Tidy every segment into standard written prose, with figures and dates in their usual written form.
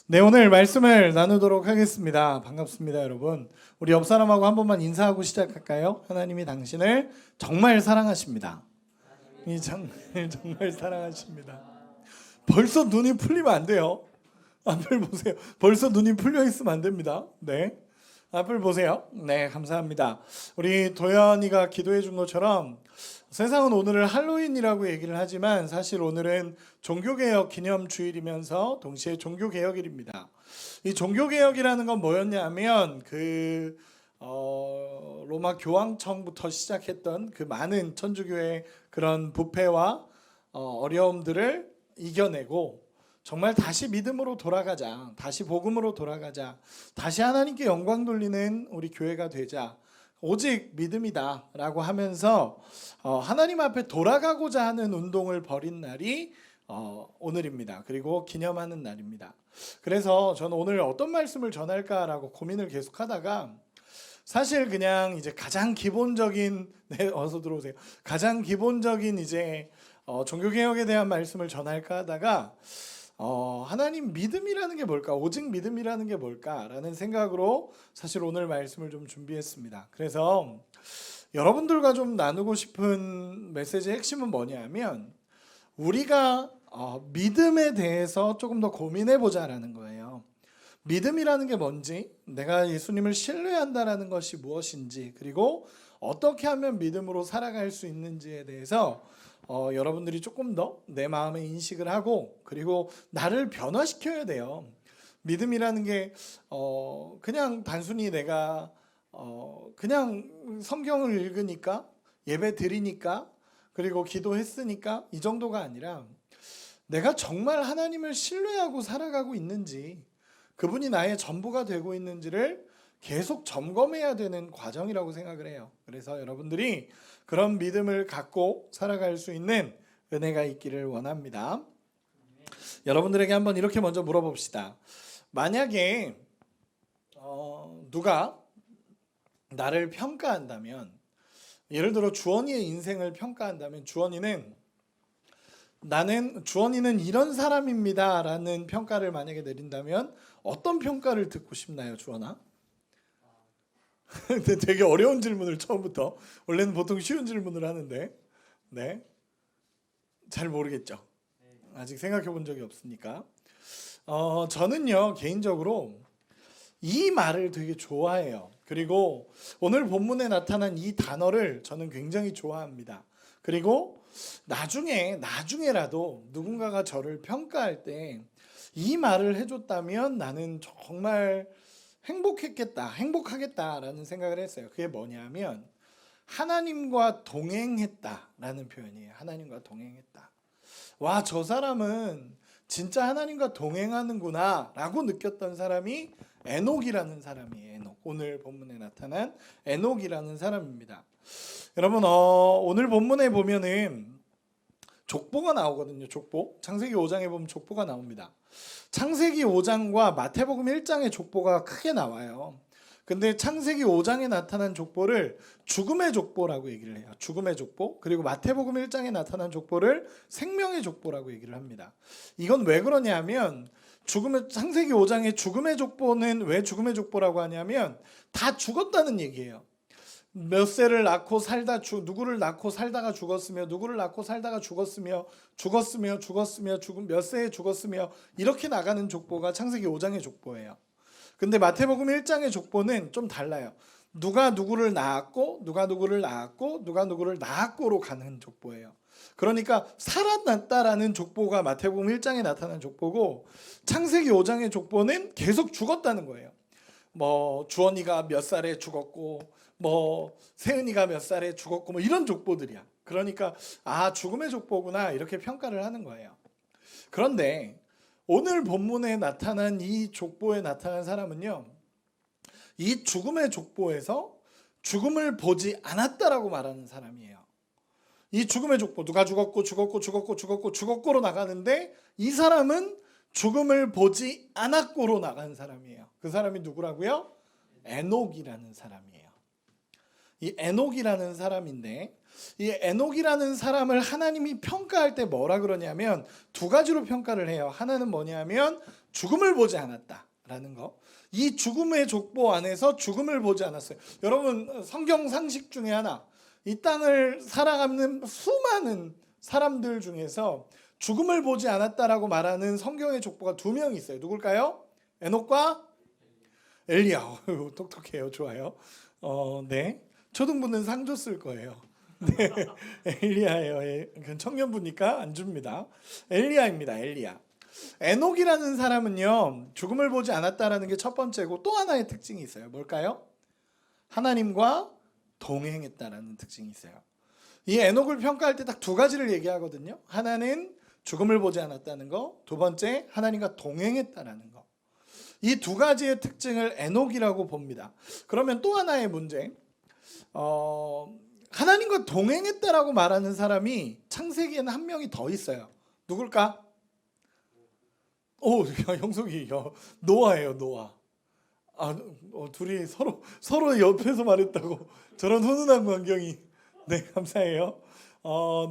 네, 오늘 말씀을 나누도록 하겠습니다. 반갑습니다, 여러분. 우리 옆 사람하고 한 번만 인사하고 시작할까요? 하나님이 당신을 정말 사랑하십니다. 정말 사랑하십니다. 벌써 눈이 풀리면 안 돼요. 앞을 보세요. 벌써 눈이 풀려 있으면 안 됩니다. 네, 앞을 보세요. 네, 감사합니다. 우리 도연이가 기도해 준 것처럼 세상은 오늘을 할로윈이라고 얘기를 하지만 사실 오늘은 종교개혁 기념주일이면서 동시에 종교개혁일입니다. 이 종교개혁이라는 건 뭐였냐면 로마 교황청부터 시작했던 그 많은 천주교의 그런 부패와 어려움들을 이겨내고 정말 다시 믿음으로 돌아가자, 다시 복음으로 돌아가자, 다시 하나님께 영광 돌리는 우리 교회가 되자, 오직 믿음이다 라고 하면서 하나님 앞에 돌아가고자 하는 운동을 벌인 날이 오늘입니다. 그리고 기념하는 날입니다. 그래서 저는 오늘 어떤 말씀을 전할까라고 고민을 계속하다가 사실 그냥 이제 가장 기본적인 네, 어서 들어오세요. 가장 기본적인 이제 종교개혁에 대한 말씀을 전할까 하다가 하나님 믿음이라는 게 뭘까? 오직 믿음이라는 게 뭘까라는 생각으로 사실 오늘 말씀을 좀 준비했습니다. 그래서 여러분들과 좀 나누고 싶은 메시지의 핵심은 뭐냐면 우리가 믿음에 대해서 조금 더 고민해 보자라는 거예요. 믿음이라는 게 뭔지, 내가 예수님을 신뢰한다라는 것이 무엇인지, 그리고 어떻게 하면 믿음으로 살아갈 수 있는지에 대해서 여러분들이 조금 더 내 마음에 인식을 하고 그리고 나를 변화시켜야 돼요. 믿음이라는 게 그냥 단순히 내가 그냥 성경을 읽으니까 예배 드리니까 그리고 기도했으니까 이 정도가 아니라 내가 정말 하나님을 신뢰하고 살아가고 있는지, 그분이 나의 전부가 되고 있는지를 계속 점검해야 되는 과정이라고 생각을 해요. 그래서 여러분들이 그런 믿음을 갖고 살아갈 수 있는 은혜가 있기를 원합니다. 여러분들에게 한번 이렇게 먼저 물어봅시다. 만약에 누가 나를 평가한다면, 예를 들어 주원이의 인생을 평가한다면 주원이는 이런 사람입니다 라는 평가를 만약에 내린다면 어떤 평가를 듣고 싶나요, 주원아? 근데 되게 어려운 질문을 처음부터, 원래는 보통 쉬운 질문을 하는데 네, 잘 모르겠죠. 아직 생각해 본 적이 없으니까. 저는요 개인적으로 이 말을 되게 좋아해요. 그리고 오늘 본문에 나타난 이 단어를 저는 굉장히 좋아합니다. 그리고 나중에라도 누군가가 저를 평가할 때 이 말을 해줬다면 나는 정말 행복하겠다라는 생각을 했어요. 그게 뭐냐면 하나님과 동행했다라는 표현이에요. 하나님과 동행했다. 와, 저 사람은 진짜 하나님과 동행하는구나 라고 느꼈던 사람이 에녹이라는 사람이에요. 에녹. 오늘 본문에 나타난 에녹이라는 사람입니다. 여러분 오늘 본문에 보면은 족보가 나오거든요. 족보. 창세기 5장에 보면 족보가 나옵니다. 창세기 5장과 마태복음 1장의 족보가 크게 나와요. 근데 창세기 5장에 나타난 족보를 죽음의 족보라고 얘기를 해요. 죽음의 족보. 그리고 마태복음 1장에 나타난 족보를 생명의 족보라고 얘기를 합니다. 이건 왜 그러냐면 창세기 5장의 죽음의 족보는 왜 죽음의 족보라고 하냐면 다 죽었다는 얘기예요. 몇 세를 낳고 살다 누구를 낳고 살다가 죽었으며 누구를 낳고 살다가 죽었으며 몇 세에 죽었으며 이렇게 나가는 족보가 창세기 5장의 족보예요. 근데 마태복음 1장의 족보는 좀 달라요. 누가 누구를 낳았고 누가 누구를 낳았고 누가 누구를 낳았고로 가는 족보예요. 그러니까 살아났다라는 족보가 마태복음 1장에 나타난 족보고 창세기 5장의 족보는 계속 죽었다는 거예요. 뭐 주원이가 몇 살에 죽었고 뭐 세은이가 몇 살에 죽었고 뭐 이런 족보들이야. 그러니까 죽음의 족보구나 이렇게 평가를 하는 거예요. 그런데 오늘 본문에 나타난 이 족보에 나타난 사람은요, 이 죽음의 족보에서 죽음을 보지 않았다라고 말하는 사람이에요. 이 죽음의 족보, 누가 죽었고로 나가는데 이 사람은 죽음을 보지 않았고로 나간 사람이에요. 그 사람이 누구라고요? 에녹이라는 사람이에요. 이 에녹이라는 사람인데 이 에녹이라는 사람을 하나님이 평가할 때 뭐라 그러냐면 두 가지로 평가를 해요. 하나는 뭐냐면 죽음을 보지 않았다라는 거. 이 죽음의 족보 안에서 죽음을 보지 않았어요. 여러분 성경 상식 중에 하나, 이 땅을 살아가는 수많은 사람들 중에서 죽음을 보지 않았다라고 말하는 성경의 족보가 두 명 있어요. 누굴까요? 에녹과 엘리야. 똑똑해요. 좋아요. 네. 초등부는 상 줬을 거예요. 네. 엘리야예요. 청년부니까 안 줍니다. 엘리야입니다. 엘리야. 에녹이라는 사람은요, 죽음을 보지 않았다라는 게 첫 번째고, 또 하나의 특징이 있어요. 뭘까요? 하나님과 동행했다라는 특징이 있어요. 이 에녹을 평가할 때 딱 두 가지를 얘기하거든요. 하나는 죽음을 보지 않았다는 거, 두 번째 하나님과 동행했다라는 거. 이 두 가지의 특징을 에녹이라고 봅니다. 그러면 또 하나의 문제, 하나님과 동행했다라고 말하는 사람이 창세기에는 한 명이 더 있어요. 누굴까? 형석이 노아예요. 노아. 둘이 서로 옆에서 말했다고 저런 훈훈한 광경이. 네, 감사해요.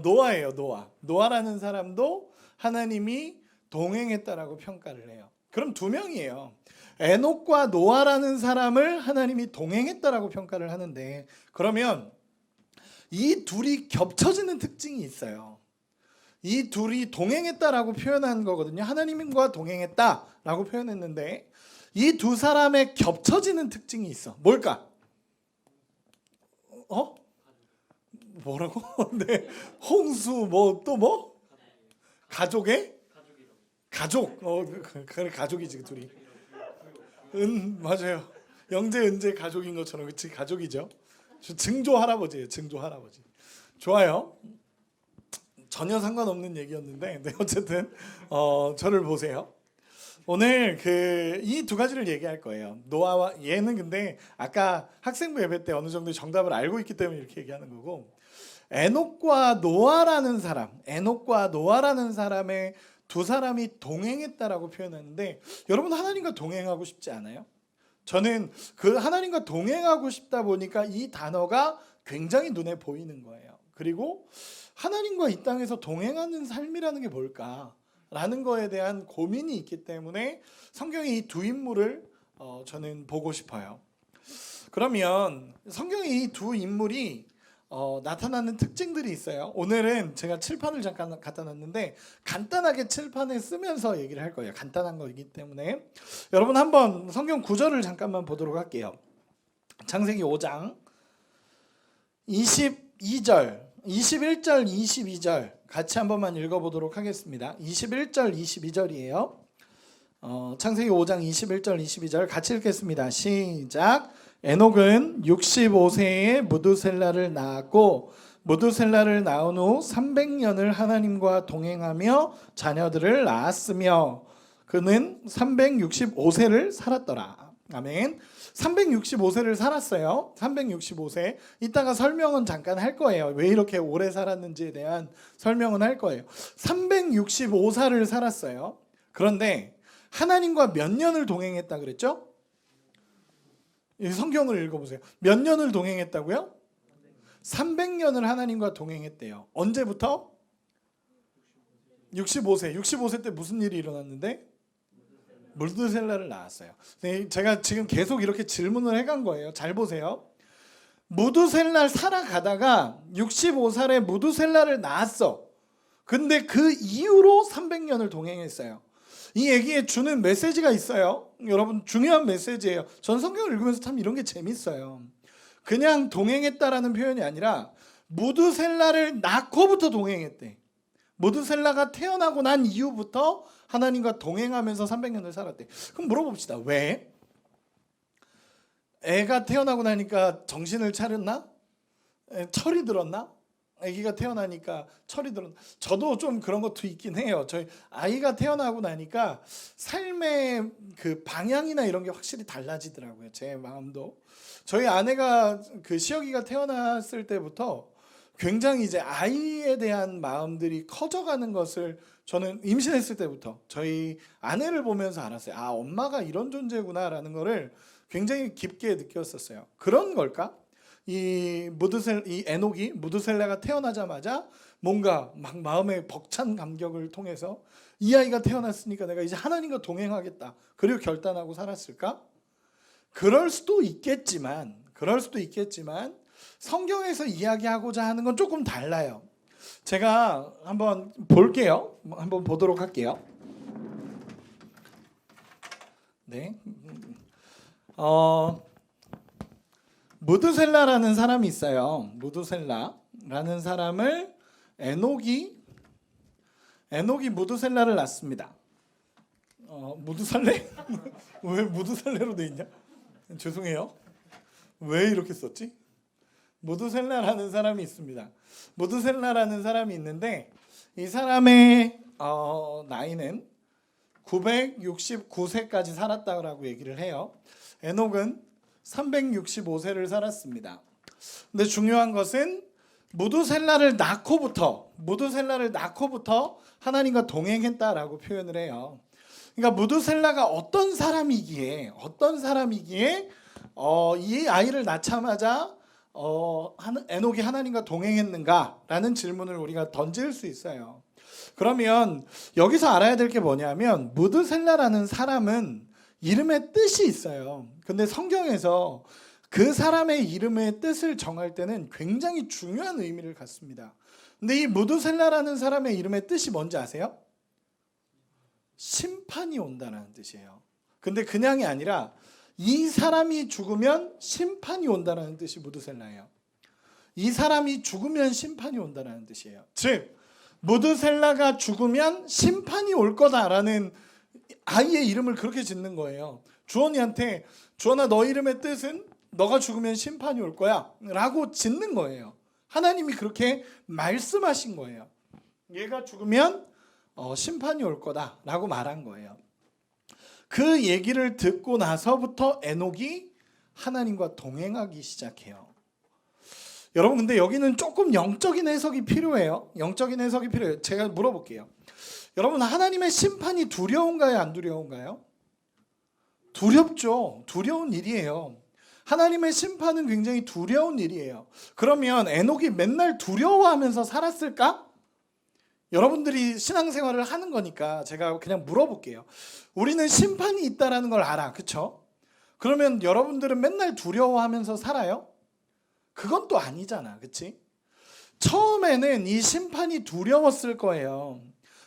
노아예요. 노아라는 사람도 하나님이 동행했다라고 평가를 해요. 그럼 두 명이에요. 에녹과 노아라는 사람을 하나님이 동행했다라고 평가를 하는데, 그러면 이 둘이 겹쳐지는 특징이 있어요. 이 둘이 동행했다라고 표현한 거거든요. 하나님과 동행했다라고 표현했는데, 이 두 사람의 겹쳐지는 특징이 있어. 뭘까? 뭐라고? 네, 홍수 또 뭐? 가족의? 가족. 그래, 가족이지 둘이. 맞아요. 영재 은재 가족인 것처럼. 그치, 가족이죠. 증조 할아버지예요. 증조 할아버지. 좋아요. 전혀 상관없는 얘기였는데, 네, 어쨌든 저를 보세요. 오늘 이 두 가지를 얘기할 거예요. 노아와 얘는 근데 아까 학생부 예배 때 어느 정도 정답을 알고 있기 때문에 이렇게 얘기하는 거고, 에녹과 노아라는 사람의 두 사람이 동행했다라고 표현하는데, 여러분 하나님과 동행하고 싶지 않아요? 저는 그 하나님과 동행하고 싶다 보니까 이 단어가 굉장히 눈에 보이는 거예요. 그리고 하나님과 이 땅에서 동행하는 삶이라는 게 뭘까라는 거에 대한 고민이 있기 때문에 성경의 이 두 인물을 저는 보고 싶어요. 그러면 성경의 이 두 인물이 나타나는 특징들이 있어요. 오늘은 제가 칠판을 잠깐 갖다 놨는데 간단하게 칠판에 쓰면서 얘기를 할 거예요. 간단한 거이기 때문에 여러분 한번 성경 구절을 잠깐만 보도록 할게요. 창세기 5장 22절, 21절, 22절 같이 한 번만 읽어보도록 하겠습니다. 21절, 22절이에요. 창세기 5장 21절, 22절 같이 읽겠습니다. 시작. 에녹은 65세에 무두셀라를 낳았고, 무두셀라를 낳은 후 300년을 하나님과 동행하며 자녀들을 낳았으며 그는 365세를 살았더라. 아멘. 365세를 살았어요. 365세. 이따가 설명은 잠깐 할 거예요. 왜 이렇게 오래 살았는지에 대한 설명은 할 거예요. 365살을 살았어요. 그런데 하나님과 몇 년을 동행했다 그랬죠? 성경을 읽어보세요. 몇 년을 동행했다고요? 300년을 하나님과 동행했대요. 언제부터? 65세. 65세 때 무슨 일이 일어났는데? 무두셀라를 낳았어요. 제가 지금 계속 이렇게 질문을 해간 거예요. 잘 보세요. 무두셀라 살아가다가 65살에 무두셀라를 낳았어. 근데 그 이후로 300년을 동행했어요. 이 얘기에 주는 메시지가 있어요. 여러분 중요한 메시지예요. 전 성경을 읽으면서 참 이런 게 재밌어요. 그냥 동행했다라는 표현이 아니라 무두셀라를 낳고부터 동행했대. 무두셀라가 태어나고 난 이후부터 하나님과 동행하면서 300년을 살았대. 그럼 물어봅시다. 왜? 애가 태어나고 나니까 정신을 차렸나? 철이 들었나? 아기가 태어나니까 철이 들었나? 저도 좀 그런 것도 있긴 해요. 저희 아이가 태어나고 나니까 삶의 그 방향이나 이런 게 확실히 달라지더라고요. 제 마음도. 저희 아내가 그 시혁이가 태어났을 때부터 굉장히 이제 아이에 대한 마음들이 커져가는 것을 저는 임신했을 때부터 저희 아내를 보면서 알았어요. 아, 엄마가 이런 존재구나라는 거를 굉장히 깊게 느꼈었어요. 그런 걸까? 이 에녹이 무드셀라가 태어나자마자 뭔가 막 마음의 벅찬 감격을 통해서 이 아이가 태어났으니까 내가 이제 하나님과 동행하겠다. 그리고 결단하고 살았을까? 그럴 수도 있겠지만 성경에서 이야기하고자 하는 건 조금 달라요. 제가 한번 볼게요. 한번 보도록 할게요. 네. 무드셀라라는 사람이 있어요. 무드셀라라는 사람을 에녹이 무드셀라를 낳습니다. 무드살레? 왜 무드살레로 돼 있냐? 죄송해요. 왜 이렇게 썼지? 무드셀라라는 사람이 있습니다. 무드셀라라는 사람이 있는데 이 사람의 나이는 969세까지 살았다고 얘기를 해요. 에녹은 365세를 살았습니다. 근데 중요한 것은 무드셀라를 낳고부터 하나님과 동행했다라고 표현을 해요. 그러니까 무드셀라가 어떤 사람이기에 이 아이를 낳자마자 에녹이 하나님과 동행했는가라는 질문을 우리가 던질 수 있어요. 그러면 여기서 알아야 될 게 뭐냐면 무드셀라라는 사람은 이름의 뜻이 있어요. 근데 성경에서 그 사람의 이름의 뜻을 정할 때는 굉장히 중요한 의미를 갖습니다. 근데 이 무드셀라라는 사람의 이름의 뜻이 뭔지 아세요? 심판이 온다는 뜻이에요. 근데 그냥이 아니라 이 사람이 죽으면 심판이 온다는 뜻이 무드셀라예요. 이 사람이 죽으면 심판이 온다는 뜻이에요. 즉 무드셀라가 죽으면 심판이 올 거다라는 아이의 이름을 그렇게 짓는 거예요. 주원이한테 주원아 너 이름의 뜻은 너가 죽으면 심판이 올 거야 라고 짓는 거예요. 하나님이 그렇게 말씀하신 거예요. 얘가 죽으면 심판이 올 거다 라고 말한 거예요. 그 얘기를 듣고 나서부터 에녹이 하나님과 동행하기 시작해요. 여러분 근데 여기는 조금 영적인 해석이 필요해요. 제가 물어볼게요. 여러분 하나님의 심판이 두려운가요? 안 두려운가요? 두렵죠. 두려운 일이에요. 하나님의 심판은 굉장히 두려운 일이에요. 그러면 에녹이 맨날 두려워하면서 살았을까? 여러분들이 신앙생활을 하는 거니까 제가 그냥 물어볼게요. 우리는 심판이 있다라는 걸 알아. 그렇죠? 그러면 여러분들은 맨날 두려워하면서 살아요? 그건 또 아니잖아. 그렇지? 처음에는 이 심판이 두려웠을 거예요.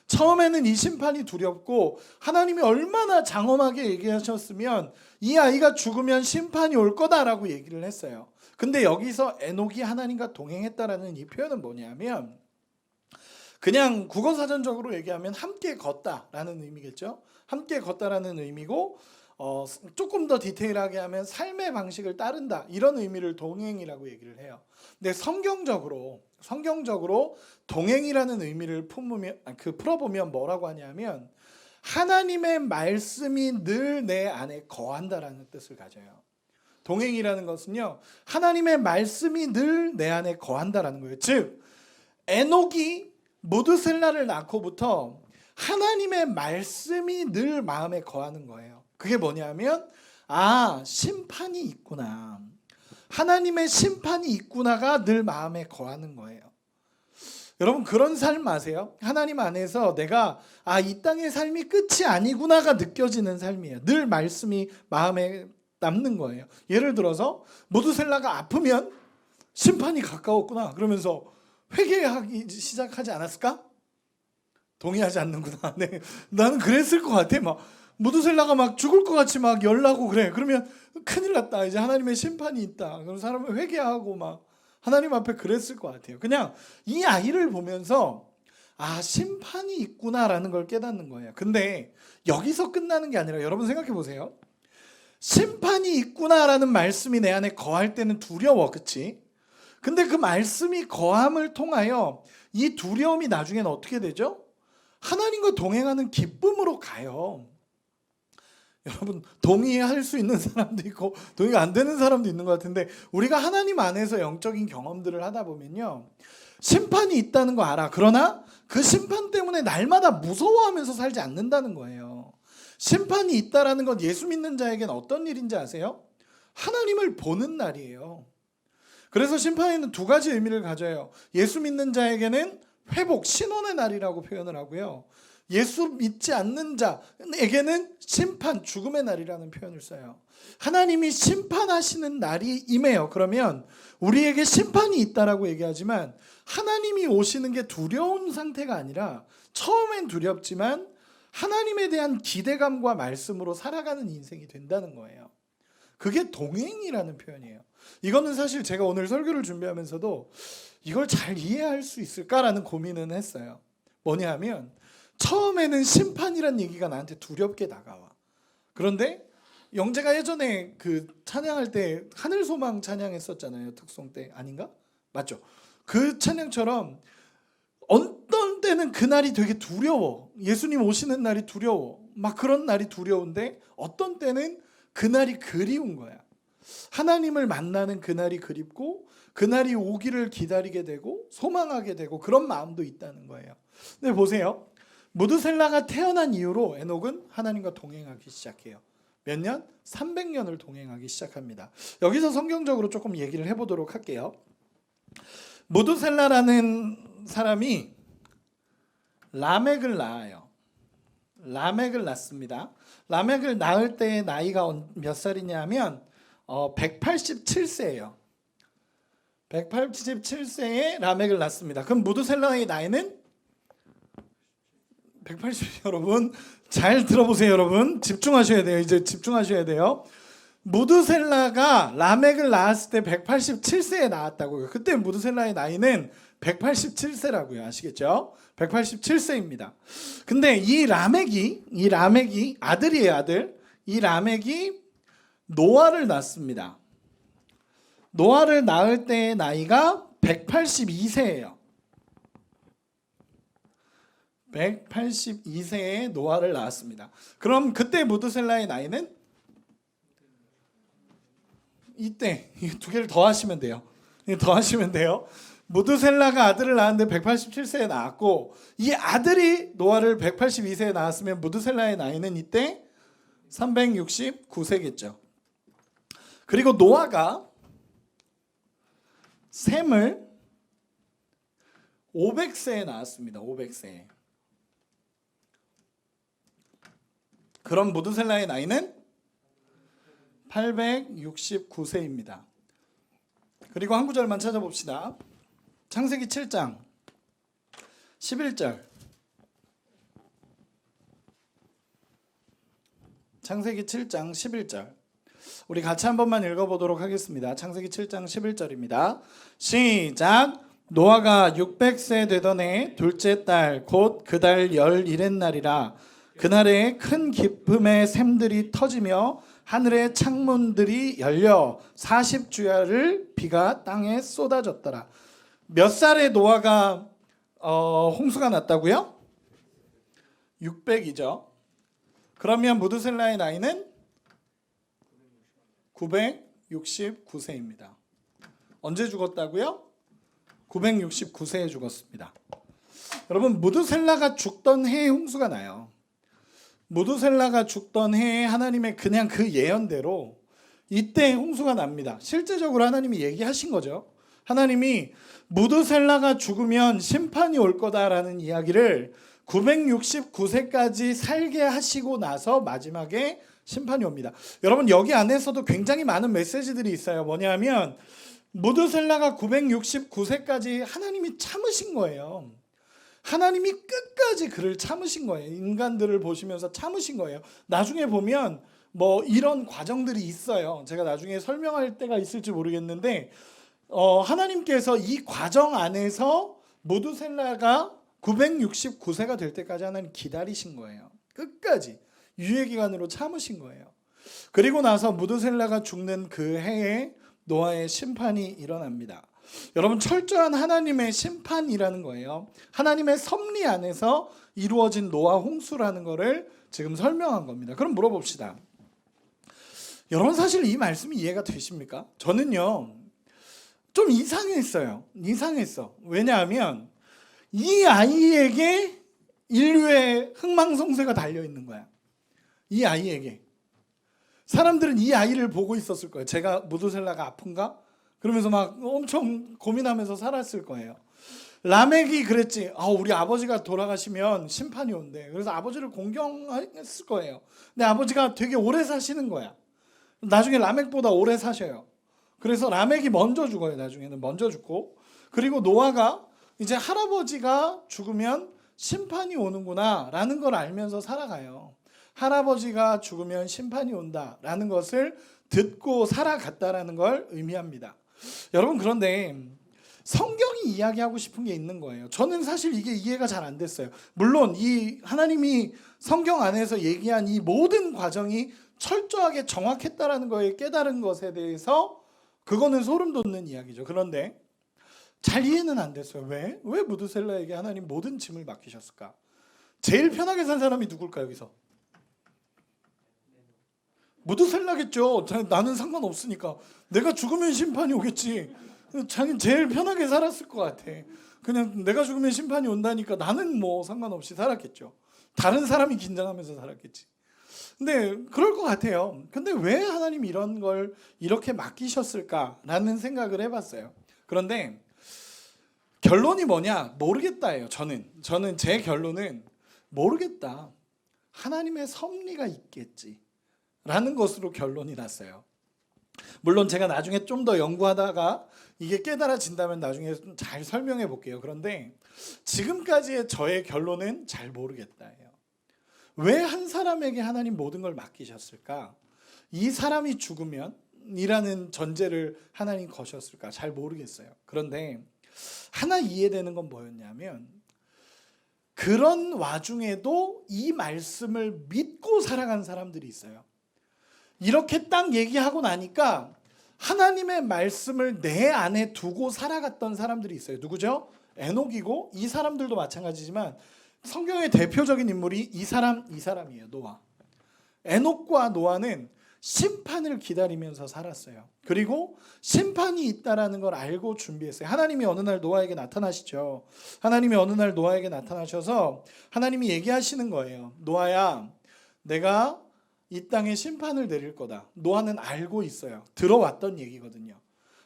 처음에는 이 심판이 두렵고 하나님이 얼마나 장엄하게 얘기하셨으면 이 아이가 죽으면 심판이 올 거다라고 얘기를 했어요. 근데 여기서 에녹이 하나님과 동행했다라는 이 표현은 뭐냐면 그냥 국어사전적으로 얘기하면 함께 걷다라는 의미겠죠. 함께 걷다라는 의미고 조금 더 디테일하게 하면 삶의 방식을 따른다 이런 의미를 동행이라고 얘기를 해요. 근데 성경적으로 동행이라는 의미를 풀어보면 뭐라고 하냐면 하나님의 말씀이 늘 내 안에 거한다라는 뜻을 가져요. 동행이라는 것은요 하나님의 말씀이 늘 내 안에 거한다라는 거예요. 즉 에녹이 무드셀라를 낳고부터 하나님의 말씀이 늘 마음에 거하는 거예요. 그게 뭐냐면 심판이 있구나. 하나님의 심판이 있구나가 늘 마음에 거하는 거예요. 여러분 그런 삶 아세요? 하나님 안에서 내가 이 땅의 삶이 끝이 아니구나가 느껴지는 삶이에요. 늘 말씀이 마음에 남는 거예요. 예를 들어서 무드셀라가 아프면 심판이 가까웠구나 그러면서 회개하기 시작하지 않았을까? 동의하지 않는구나. 네, 나는 그랬을 것 같아. 막 무드셀라가 막 죽을 것 같이 막 열나고 그래. 그러면 큰일 났다. 이제 하나님의 심판이 있다. 그럼 사람은 회개하고 막 하나님 앞에 그랬을 것 같아요. 그냥 이 아이를 보면서 심판이 있구나라는 걸 깨닫는 거예요. 근데 여기서 끝나는 게 아니라 여러분 생각해 보세요. 심판이 있구나라는 말씀이 내 안에 거할 때는 두려워. 그치? 근데 그 말씀이 거함을 통하여 이 두려움이 나중에는 어떻게 되죠? 하나님과 동행하는 기쁨으로 가요. 여러분 동의할 수 있는 사람도 있고 동의가 안 되는 사람도 있는 것 같은데 우리가 하나님 안에서 영적인 경험들을 하다 보면요 심판이 있다는 거 알아. 그러나 그 심판 때문에 날마다 무서워하면서 살지 않는다는 거예요. 심판이 있다라는 건 예수 믿는 자에겐 어떤 일인지 아세요? 하나님을 보는 날이에요. 그래서 심판에는 두 가지 의미를 가져요. 예수 믿는 자에게는 회복, 신원의 날이라고 표현을 하고요. 예수 믿지 않는 자에게는 심판, 죽음의 날이라는 표현을 써요. 하나님이 심판하시는 날이 임해요. 그러면 우리에게 심판이 있다라고 얘기하지만 하나님이 오시는 게 두려운 상태가 아니라 처음엔 두렵지만 하나님에 대한 기대감과 말씀으로 살아가는 인생이 된다는 거예요. 그게 동행이라는 표현이에요. 이거는 사실 제가 오늘 설교를 준비하면서도 이걸 잘 이해할 수 있을까라는 고민은 했어요. 뭐냐 하면 처음에는 심판이란 얘기가 나한테 두렵게 다가와. 그런데 영재가 예전에 그 찬양할 때 하늘소망 찬양했었잖아요. 특송 때 아닌가? 맞죠? 그 찬양처럼 어떤 때는 그날이 되게 두려워. 예수님 오시는 날이 두려워. 막 그런 날이 두려운데 어떤 때는 그날이 그리운 거야. 하나님을 만나는 그날이 그립고 그날이 오기를 기다리게 되고 소망하게 되고 그런 마음도 있다는 거예요. 근데 보세요. 무드셀라가 태어난 이후로 에녹은 하나님과 동행하기 시작해요. 몇 년? 300년을 동행하기 시작합니다. 여기서 성경적으로 조금 얘기를 해보도록 할게요. 무드셀라라는 사람이 라멕을 낳아요. 라멕을 낳습니다. 라멕을 낳을 때의 나이가 몇 살이냐면 187세예요. 187세에 라멕을 낳습니다. 그럼 무드셀라의 나이는 180. 여러분 잘 들어보세요. 여러분 집중하셔야 돼요. 이제 집중하셔야 돼요. 무드셀라가 라멕을 낳았을 때 187세에 낳았다고요. 그때 무드셀라의 나이는 187세라고요. 아시겠죠? 187세입니다. 근데 이 라멕이 아들이에요, 아들. 이 라멕이 노아를 낳습니다. 노아를 낳을 때의 나이가 182세예요. 182세에 노아를 낳았습니다. 그럼 그때 무드셀라의 나이는 이때 두 개를 더 하시면 돼요. 더 하시면 돼요. 무드셀라가 아들을 낳았는데 187세에 낳았고 이 아들이 노아를 182세에 낳았으면 무드셀라의 나이는 이때 369세겠죠. 그리고 노아가 셈을 500세에 낳았습니다. 500세에. 그럼 무드셀라의 나이는 869세입니다. 그리고 한 구절만 찾아봅시다. 창세기 7장 11절. 창세기 7장 11절. 우리 같이 한 번만 읽어보도록 하겠습니다. 창세기 7장 11절입니다. 시작. 노아가 600세 되던 해 둘째 달 곧 그 달 11의 날이라. 그날에 큰 기쁨의 샘들이 터지며 하늘의 창문들이 열려 40주야를 비가 땅에 쏟아졌더라. 몇 살에 노아가 홍수가 났다고요? 600이죠. 그러면 무드셀라의 나이는 969세입니다. 언제 죽었다고요? 969세에 죽었습니다. 여러분 무드셀라가 죽던 해에 홍수가 나요. 무드셀라가 죽던 해에 하나님의 그냥 그 예언대로 이때 홍수가 납니다. 실제적으로 하나님이 얘기하신 거죠. 하나님이 무드셀라가 죽으면 심판이 올 거다라는 이야기를 969세까지 살게 하시고 나서 마지막에 심판이 옵니다. 여러분 여기 안에서도 굉장히 많은 메시지들이 있어요. 뭐냐면 무드셀라가 969세까지 하나님이 참으신 거예요. 하나님이 끝까지 그를 참으신 거예요. 인간들을 보시면서 참으신 거예요. 나중에 보면 뭐 이런 과정들이 있어요. 제가 나중에 설명할 때가 있을지 모르겠는데 하나님께서 이 과정 안에서 무드셀라가 969세가 될 때까지 하나님 기다리신 거예요. 끝까지 유예기간으로 참으신 거예요. 그리고 나서 무드셀라가 죽는 그 해에 노아의 심판이 일어납니다. 여러분 철저한 하나님의 심판이라는 거예요. 하나님의 섭리 안에서 이루어진 노아 홍수라는 거를 지금 설명한 겁니다. 그럼 물어봅시다. 여러분 사실 이 말씀이 이해가 되십니까? 저는요 좀 이상했어요. 이상했어. 왜냐하면 이 아이에게 인류의 흥망성쇠가 달려있는 거야. 이 아이에게. 사람들은 이 아이를 보고 있었을 거예요. 제가 무드셀라가 아픈가? 그러면서 막 엄청 고민하면서 살았을 거예요. 라멕이 그랬지. 우리 아버지가 돌아가시면 심판이 온대. 그래서 아버지를 공경했을 거예요. 근데 아버지가 되게 오래 사시는 거야. 나중에 라멕보다 오래 사셔요. 그래서 라멕이 먼저 죽어요. 나중에는 먼저 죽고. 그리고 노아가 이제 할아버지가 죽으면 심판이 오는구나 라는 걸 알면서 살아가요. 할아버지가 죽으면 심판이 온다라는 것을 듣고 살아갔다라는 걸 의미합니다. 여러분, 그런데 성경이 이야기하고 싶은 게 있는 거예요. 저는 사실 이게 이해가 잘 안 됐어요. 물론 이 하나님이 성경 안에서 얘기한 이 모든 과정이 철저하게 정확했다라는 거에 깨달은 것에 대해서 그거는 소름 돋는 이야기죠. 그런데 잘 이해는 안 됐어요. 왜 무드셀라에게 하나님 모든 짐을 맡기셨을까? 제일 편하게 산 사람이 누굴까 여기서? 무드셀라겠죠. 나는 상관없으니까. 내가 죽으면 심판이 오겠지. 자기는 제일 편하게 살았을 것 같아. 그냥 내가 죽으면 심판이 온다니까 나는 뭐 상관없이 살았겠죠. 다른 사람이 긴장하면서 살았겠지. 근데 그럴 것 같아요. 근데 왜 하나님이 이런 걸 이렇게 맡기셨을까라는 생각을 해봤어요. 그런데 결론이 뭐냐? 모르겠다예요. 저는 제 결론은 모르겠다. 하나님의 섭리가 있겠지 라는 것으로 결론이 났어요. 물론 제가 나중에 좀 더 연구하다가 이게 깨달아진다면 나중에 잘 설명해 볼게요. 그런데 지금까지의 저의 결론은 잘 모르겠다예요. 왜 한 사람에게 하나님 모든 걸 맡기셨을까? 이 사람이 죽으면 이라는 전제를 하나님 거셨을까? 잘 모르겠어요. 그런데 하나 이해되는 건 뭐였냐면 그런 와중에도 이 말씀을 믿고 살아간 사람들이 있어요. 이렇게 딱 얘기하고 나니까 하나님의 말씀을 내 안에 두고 살아갔던 사람들이 있어요. 누구죠? 에녹이고, 이 사람들도 마찬가지지만 성경의 대표적인 인물이 이 사람이에요. 노아. 에녹과 노아는 심판을 기다리면서 살았어요. 그리고 심판이 있다라는 걸 알고 준비했어요. 하나님이 어느 날 노아에게 나타나시죠. 하나님이 어느 날 노아에게 나타나셔서 하나님이 얘기하시는 거예요. 노아야, 내가 이 땅에 심판을 내릴 거다. 노아는 알고 있어요. 들어왔던 얘기거든요.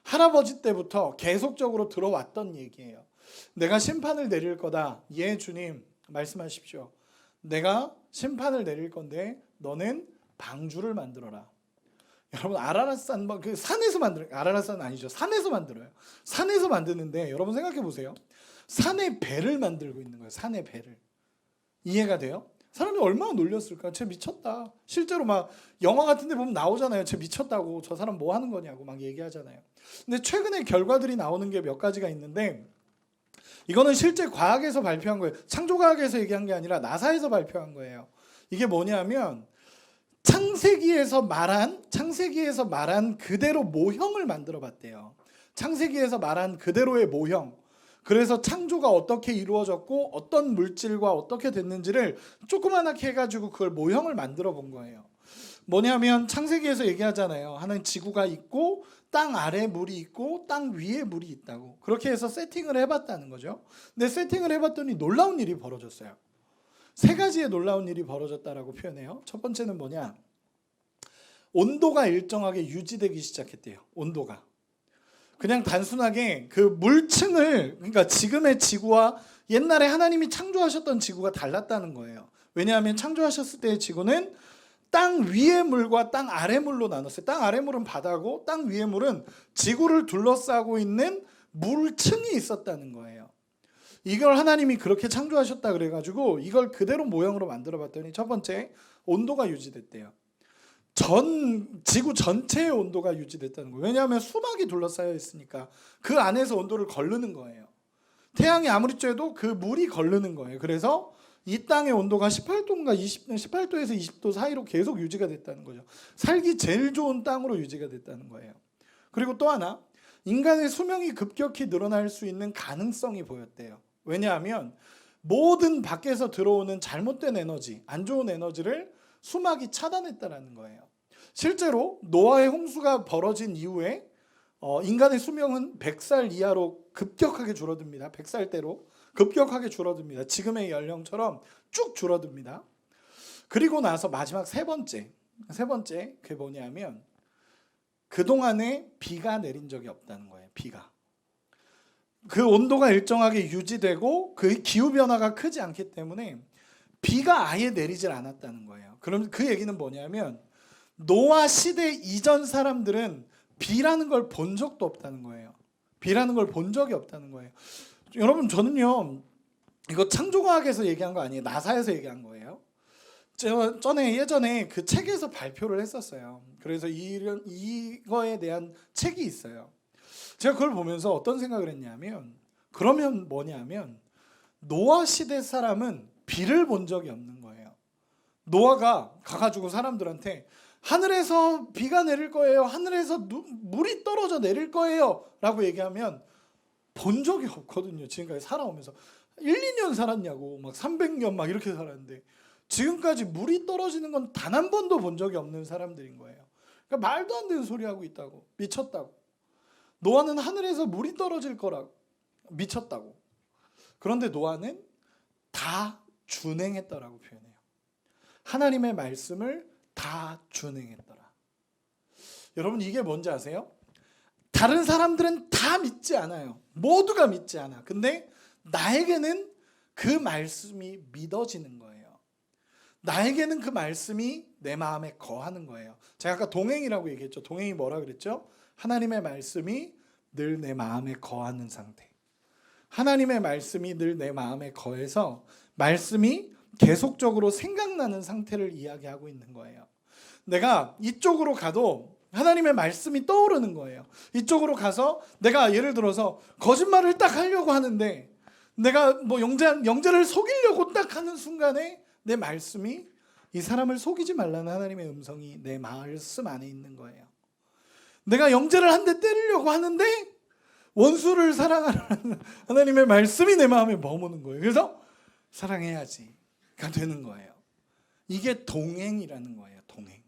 할아버지 때부터 계속적으로 들어왔던 얘기예요. 내가 심판을 내릴 거다. 예, 주님, 말씀하십시오. 내가 심판을 내릴 건데 너는 방주를 만들어라. 여러분, 아라랏산 그 산에서 만들어요. 아라랏산 아니죠. 산에서 만들어요. 산에서 만드는데 여러분 생각해 보세요. 산에 배를 만들고 있는 거예요. 산에 배를. 이해가 돼요? 사람이 얼마나 놀렸을까? 쟤 미쳤다. 실제로 막 영화 같은 데 보면 나오잖아요. 쟤 미쳤다고. 저 사람 뭐 하는 거냐고 막 얘기하잖아요. 근데 최근에 결과들이 나오는 게 몇 가지가 있는데 이거는 실제 과학에서 발표한 거예요. 창조과학에서 얘기한 게 아니라 나사에서 발표한 거예요. 이게 뭐냐면 창세기에서 말한 그대로 모형을 만들어 봤대요. 창세기에서 말한 그대로의 모형. 그래서 창조가 어떻게 이루어졌고 어떤 물질과 어떻게 됐는지를 조그맣게 해가지고 그걸 모형을 만들어 본 거예요. 뭐냐면 창세기에서 얘기하잖아요. 하나는 지구가 있고 땅 아래 물이 있고 땅 위에 물이 있다고. 그렇게 해서 세팅을 해봤다는 거죠. 근데 세팅을 해봤더니 놀라운 일이 벌어졌어요. 세 가지의 놀라운 일이 벌어졌다라고 표현해요. 첫 번째는 뭐냐? 온도가 일정하게 유지되기 시작했대요. 온도가. 그냥 단순하게 그 물층을, 그러니까 지금의 지구와 옛날에 하나님이 창조하셨던 지구가 달랐다는 거예요. 왜냐하면 창조하셨을 때의 지구는 땅 위의 물과 땅 아래 물로 나눴어요. 땅 아래 물은 바다고 땅 위의 물은 지구를 둘러싸고 있는 물층이 있었다는 거예요. 이걸 하나님이 그렇게 창조하셨다 그래가지고 이걸 그대로 모형으로 만들어 봤더니 첫 번째, 온도가 유지됐대요. 지구 전체의 온도가 유지됐다는 거예요. 왜냐하면 수막이 둘러싸여 있으니까 그 안에서 온도를 거르는 거예요. 태양이 아무리 쬐도 그 물이 거르는 거예요. 그래서 이 땅의 온도가 18도에서 20도 사이로 계속 유지가 됐다는 거죠. 살기 제일 좋은 땅으로 유지가 됐다는 거예요. 그리고 또 하나, 인간의 수명이 급격히 늘어날 수 있는 가능성이 보였대요. 왜냐하면 모든 밖에서 들어오는 잘못된 에너지, 안 좋은 에너지를 수막이 차단했다는 거예요. 실제로 노아의 홍수가 벌어진 이후에 인간의 수명은 100살 이하로 급격하게 줄어듭니다. 100살대로 급격하게 줄어듭니다. 지금의 연령처럼 쭉 줄어듭니다. 그리고 나서 마지막 세 번째 그게 뭐냐면 그동안에 비가 내린 적이 없다는 거예요. 비가. 그 온도가 일정하게 유지되고 그 기후변화가 크지 않기 때문에 비가 아예 내리질 않았다는 거예요. 그럼 그 얘기는 뭐냐면 노아 시대 이전 사람들은 비라는 걸 본 적도 없다는 거예요. 비라는 걸 본 적이 없다는 거예요. 여러분, 저는요, 이거 창조과학에서 얘기한 거 아니에요. 나사에서 얘기한 거예요. 예전에 그 책에서 발표를 했었어요. 그래서 이거에 대한 책이 있어요. 제가 그걸 보면서 어떤 생각을 했냐면, 그러면 뭐냐면 노아 시대 사람은 비를 본 적이 없는 거예요. 노아가 가가지고 사람들한테 하늘에서 비가 내릴 거예요, 하늘에서 물이 떨어져 내릴 거예요 라고 얘기하면 본 적이 없거든요. 지금까지 살아오면서 1, 2년 살았냐고, 막 300년 막 이렇게 살았는데 지금까지 물이 떨어지는 건 단 한 번도 본 적이 없는 사람들인 거예요. 그러니까 말도 안 되는 소리 하고 있다고, 미쳤다고. 노아는 하늘에서 물이 떨어질 거라고, 미쳤다고. 그런데 노아는 다 준행했더라고 표현해요. 하나님의 말씀을 다 준행했더라. 여러분, 이게 뭔지 아세요? 다른 사람들은 다 믿지 않아요. 모두가 믿지 않아. 근데 나에게는 그 말씀이 믿어지는 거예요. 나에게는 그 말씀이 내 마음에 거하는 거예요. 제가 아까 동행이라고 얘기했죠. 동행이 뭐라 그랬죠? 하나님의 말씀이 늘 내 마음에 거하는 상태. 하나님의 말씀이 늘 내 마음에 거해서 말씀이 계속적으로 생각나는 상태를 이야기하고 있는 거예요. 내가 이쪽으로 가도 하나님의 말씀이 떠오르는 거예요. 이쪽으로 가서 내가 예를 들어서 거짓말을 딱 하려고 하는데 내가 뭐 영재를 속이려고 딱 하는 순간에 내 말씀이, 이 사람을 속이지 말라는 하나님의 음성이 내 말씀 안에 있는 거예요. 내가 영재를 한 대 때리려고 하는데 원수를 사랑하는 하나님의 말씀이 내 마음에 머무는 거예요. 그래서 사랑해야지가 되는 거예요. 이게 동행이라는 거예요. 동행.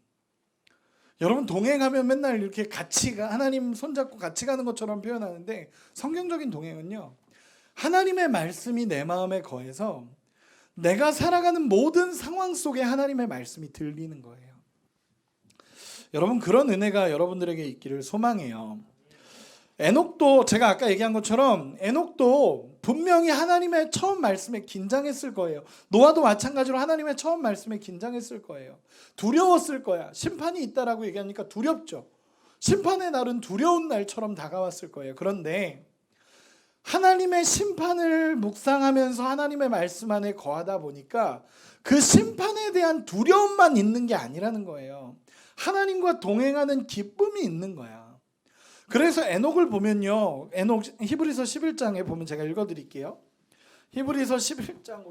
여러분, 동행하면 맨날 이렇게 같이 하나님 손잡고 같이 가는 것처럼 표현하는데, 성경적인 동행은요, 하나님의 말씀이 내 마음에 거해서 내가 살아가는 모든 상황 속에 하나님의 말씀이 들리는 거예요. 여러분, 그런 은혜가 여러분들에게 있기를 소망해요. 에녹도, 제가 아까 얘기한 것처럼 에녹도 분명히 하나님의 처음 말씀에 긴장했을 거예요. 노아도 마찬가지로 하나님의 처음 말씀에 긴장했을 거예요. 두려웠을 거야. 심판이 있다라고 얘기하니까 두렵죠. 심판의 날은 두려운 날처럼 다가왔을 거예요. 그런데 하나님의 심판을 묵상하면서 하나님의 말씀 안에 거하다 보니까 그 심판에 대한 두려움만 있는 게 아니라는 거예요. 하나님과 동행하는 기쁨이 있는 거야. 그래서 에녹을 보면요, 에녹 히브리서 11장에 보면 제가 읽어드릴게요. 히브리서 11장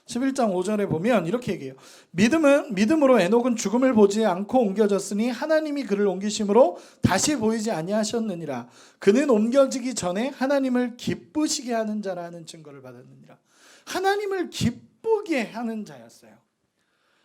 5절에 보면 이렇게 얘기해요. 믿음으로 에녹은 죽음을 보지 않고 옮겨졌으니 하나님이 그를 옮기심으로 다시 보이지 아니하셨느니라. 그는 옮겨지기 전에 하나님을 기쁘시게 하는 자라는 증거를 받았느니라. 하나님을 기쁘게 하는 자였어요.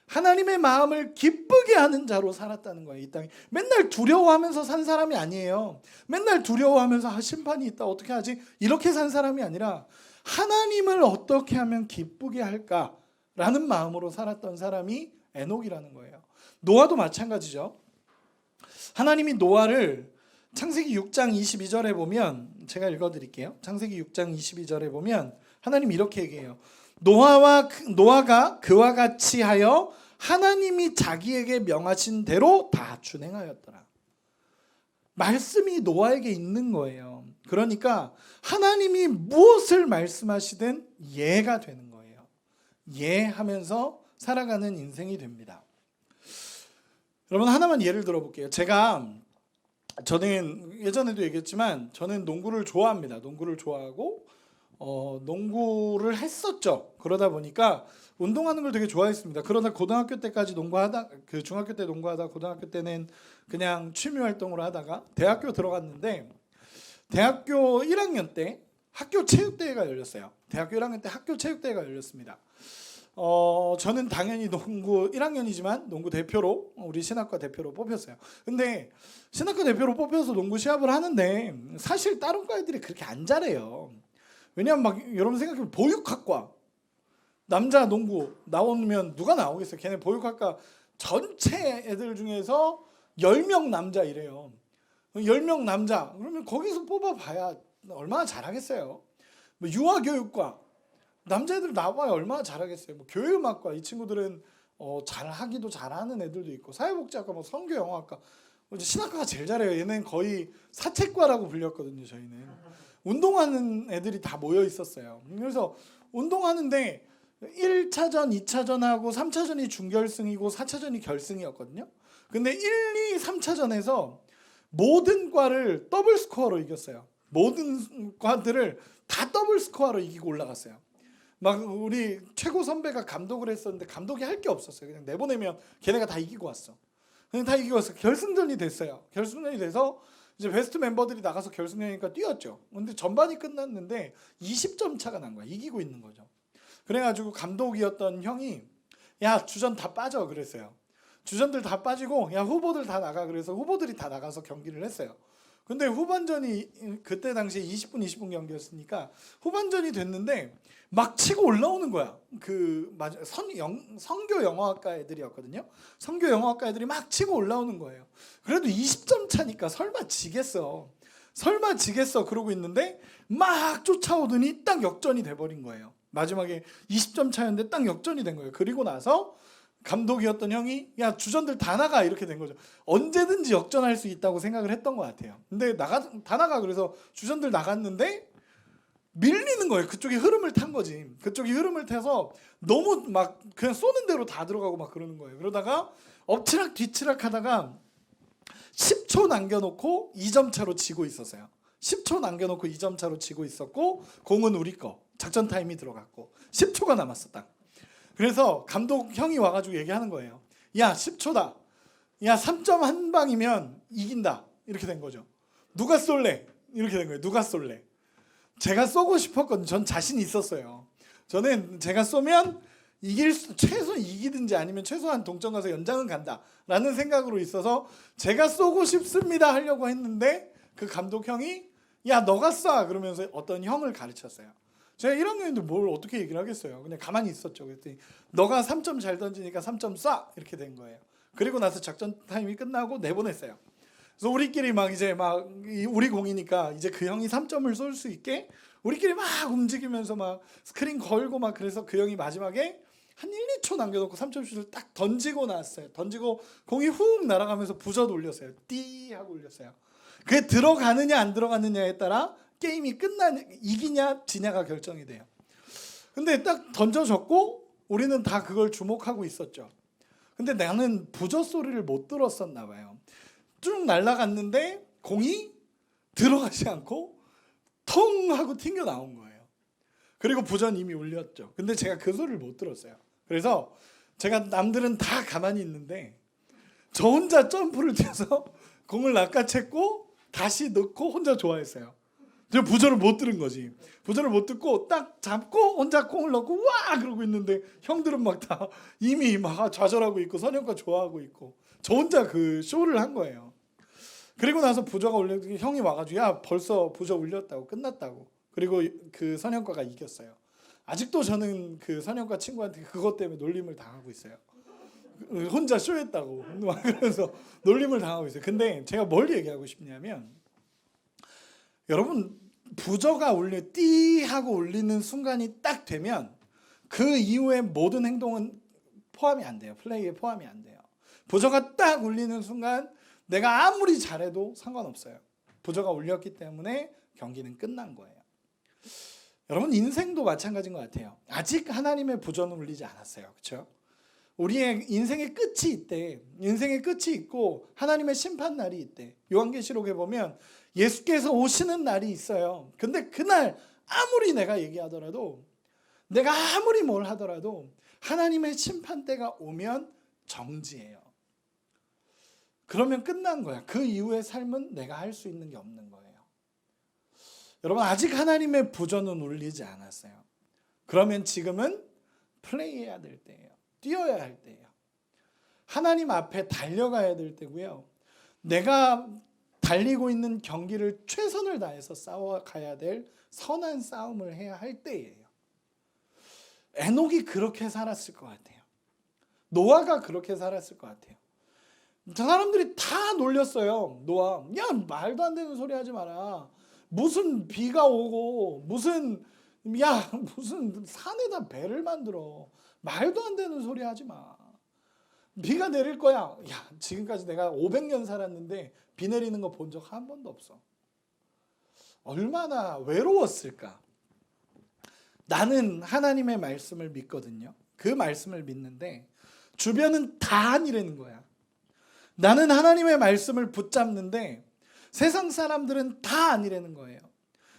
하나님의 마음을 기쁘게 하는 자로 살았다는 거예요. 이 땅에 맨날 두려워하면서 산 사람이 아니에요. 맨날 두려워하면서 심판이 있다, 어떻게 하지, 이렇게 산 사람이 아니라 하나님을 어떻게 하면 기쁘게 할까라는 마음으로 살았던 사람이 에녹이라는 거예요. 노아도 마찬가지죠. 하나님이 노아를 창세기 6장 22절에 보면, 제가 읽어드릴게요. 창세기 6장 22절에 보면 하나님이 이렇게 얘기해요. 노아가 그와 같이 하여 하나님이 자기에게 명하신 대로 다 준행하였더라. 말씀이 노아에게 있는 거예요. 그러니까 하나님이 무엇을 말씀하시든 예가 되는 거예요. 예하면서 살아가는 인생이 됩니다. 여러분, 하나만 예를 들어볼게요. 저는 예전에도 얘기했지만 저는 농구를 좋아합니다. 농구를 좋아하고 농구를 했었죠. 그러다 보니까 운동하는 걸 되게 좋아했습니다. 그러다 고등학교 때까지 중학교 때 농구하다 고등학교 때는 그냥 취미 활동으로 하다가 대학교 들어갔는데, 대학교 1학년 때 학교 체육대회가 열렸어요. 대학교 1학년 때 학교 체육대회가 열렸습니다. 저는 당연히 농구 1학년이지만 농구 대표로, 우리 신학과 대표로 뽑혔어요. 근데 신학과 대표로 뽑혀서 농구 시합을 하는데 사실 다른 과 애들이 그렇게 안 잘해요. 왜냐면 막 여러분 생각해보면 보육학과 남자 농구 나오면 누가 나오겠어요? 걔네 보육학과 전체 애들 중에서 10명 남자 이래요. 10명 남자 그러면 거기서 뽑아봐야 얼마나 잘하겠어요. 뭐 유아교육과 남자애들 나와야 얼마나 잘하겠어요. 뭐 교회음악과 이 친구들은 잘하기도 잘하는 애들도 있고, 사회복지학과, 뭐 선교영어학과, 이제 신학과가 제일 잘해요. 얘는 거의 사채과라고 불렸거든요. 저희는 운동하는 애들이 다 모여 있었어요. 그래서 운동하는데 1차전, 2차전하고 3차전이 준결승이고 4차전이 결승이었거든요. 근데 1, 2, 3차전에서 모든 과를 더블 스코어로 이겼어요. 모든 과들을 다 더블 스코어로 이기고 올라갔어요. 막 우리 최고 선배가 감독을 했었는데 감독이 할 게 없었어요. 그냥 내보내면 걔네가 다 이기고 왔어. 그냥 다 이기고 왔어. 결승전이 됐어요. 결승전이 돼서 이제 베스트 멤버들이 나가서 결승전이니까 뛰었죠. 근데 전반이 끝났는데 20점 차가 난 거야. 이기고 있는 거죠. 그래가지고 감독이었던 형이 야 주전 다 빠져 그랬어요. 주전들 다 빠지고 야 후보들 다 나가 그래서 후보들이 다 나가서 경기를 했어요. 근데 후반전이 그때 당시에 20분 20분 경기였으니까 후반전이 됐는데 막 치고 올라오는 거야. 그 맞아 성교 영어학과 애들이었거든요. 성교 영어학과 애들이 막 치고 올라오는 거예요. 그래도 20점 차니까 설마 지겠어. 설마 지겠어 그러고 있는데 막 쫓아오더니 딱 역전이 돼버린 거예요. 마지막에 20점 차였는데 딱 역전이 된 거예요. 그리고 나서 감독이었던 형이 야 주전들 다 나가 이렇게 된 거죠. 언제든지 역전할 수 있다고 생각을 했던 것 같아요. 근데 다 나가 그래서 주전들 나갔는데 밀리는 거예요. 그쪽이 흐름을 탄 거지. 그쪽이 흐름을 타서 너무 막 그냥 쏘는 대로 다 들어가고 막 그러는 거예요. 그러다가 엎치락 뒤치락 하다가 10초 남겨놓고 2점 차로 지고 있었어요. 10초 남겨놓고 2점 차로 지고 있었고 공은 우리 거. 작전 타임이 들어갔고 10초가 남았어 딱. 그래서 감독 형이 와가지고 얘기하는 거예요. 야 10초다. 야 3점 한 방이면 이긴다. 이렇게 된 거죠. 누가 쏠래? 이렇게 된 거예요. 누가 쏠래? 제가 쏘고 싶었거든요. 전 자신 있었어요. 저는 제가 쏘면 최소 이기든지 아니면 최소한 동점 가서 연장은 간다라는 생각으로 있어서 제가 쏘고 싶습니다 하려고 했는데 그 감독 형이 야 너가 쏴 그러면서 어떤 형을 가르쳤어요. 제가 1학년인데 뭘 어떻게 얘기를 하겠어요. 그냥 가만히 있었죠. 그랬더니 너가 3점 잘 던지니까 3점 쏴 이렇게 된 거예요. 그리고 나서 작전 타임이 끝나고 내보냈어요. 그래서 우리끼리 막 이제 막 우리 공이니까 이제 그 형이 3점을 쏠 수 있게 우리끼리 막 움직이면서 막 스크린 걸고 막 그래서 그 형이 마지막에 한 1, 2초 남겨놓고 3점 슛을 딱 던지고 나왔어요. 던지고 공이 훅 날아가면서 부젓 올렸어요. 띠 하고 올렸어요. 그게 들어가느냐 안 들어가느냐에 따라 게임이 이기냐 지냐가 결정이 돼요. 근데 딱 던져졌고 우리는 다 그걸 주목하고 있었죠. 근데 나는 부젓 소리를 못 들었었나 봐요. 쭉 날아갔는데 공이 들어가지 않고 통 하고 튕겨 나온 거예요. 그리고 부전 이미 울렸죠. 근데 제가 그 소리를 못 들었어요. 그래서 제가 남들은 다 가만히 있는데 저 혼자 점프를 뛰어서 공을 낚아챘고 다시 넣고 혼자 좋아했어요. 제가 부전을 못 들은 거지. 부전을 못 듣고 딱 잡고 혼자 공을 넣고 와 그러고 있는데 형들은 막 다 이미 막 좌절하고 있고 선영과 좋아하고 있고 저 혼자 그 쇼를 한 거예요. 그리고 나서 부저가 올렸더니 형이 와가지고 야 벌써 부저 울렸다고 끝났다고. 그리고 그 선영과가 이겼어요. 아직도 저는 그 선영과 친구한테 그것 때문에 놀림을 당하고 있어요. 혼자 쇼했다고 그래서 놀림을 당하고 있어요. 근데 제가 뭘 얘기하고 싶냐면 여러분 부저가 띠 하고 울리는 순간이 딱 되면 그 이후에 모든 행동은 포함이 안 돼요. 플레이에 포함이 안 돼요. 부저가 딱 울리는 순간 내가 아무리 잘해도 상관없어요. 부저가 울렸기 때문에 경기는 끝난 거예요. 여러분 인생도 마찬가지인 것 같아요. 아직 하나님의 부저는 울리지 않았어요. 그렇죠? 우리의 인생의 끝이 있대. 인생의 끝이 있고 하나님의 심판날이 있대. 요한계시록에 보면 예수께서 오시는 날이 있어요. 근데 그날 아무리 내가 얘기하더라도 내가 아무리 뭘 하더라도 하나님의 심판대가 오면 정지예요. 그러면 끝난 거야. 그 이후의 삶은 내가 할 수 있는 게 없는 거예요. 여러분 아직 하나님의 부저는 울리지 않았어요. 그러면 지금은 플레이해야 될 때예요. 뛰어야 할 때예요. 하나님 앞에 달려가야 될 때고요. 내가 달리고 있는 경기를 최선을 다해서 싸워가야 될 선한 싸움을 해야 할 때예요. 에녹이 그렇게 살았을 것 같아요. 노아가 그렇게 살았을 것 같아요. 저 사람들이 다 놀렸어요. 노아. 야, 말도 안 되는 소리 하지 마라. 무슨 비가 오고 무슨 산에다 배를 만들어. 말도 안 되는 소리 하지 마. 비가 내릴 거야. 야, 지금까지 내가 500년 살았는데 비 내리는 거 본 적 한 번도 없어. 얼마나 외로웠을까. 나는 하나님의 말씀을 믿거든요. 그 말씀을 믿는데 주변은 다 아니라는 거야. 나는 하나님의 말씀을 붙잡는데 세상 사람들은 다 아니라는 거예요.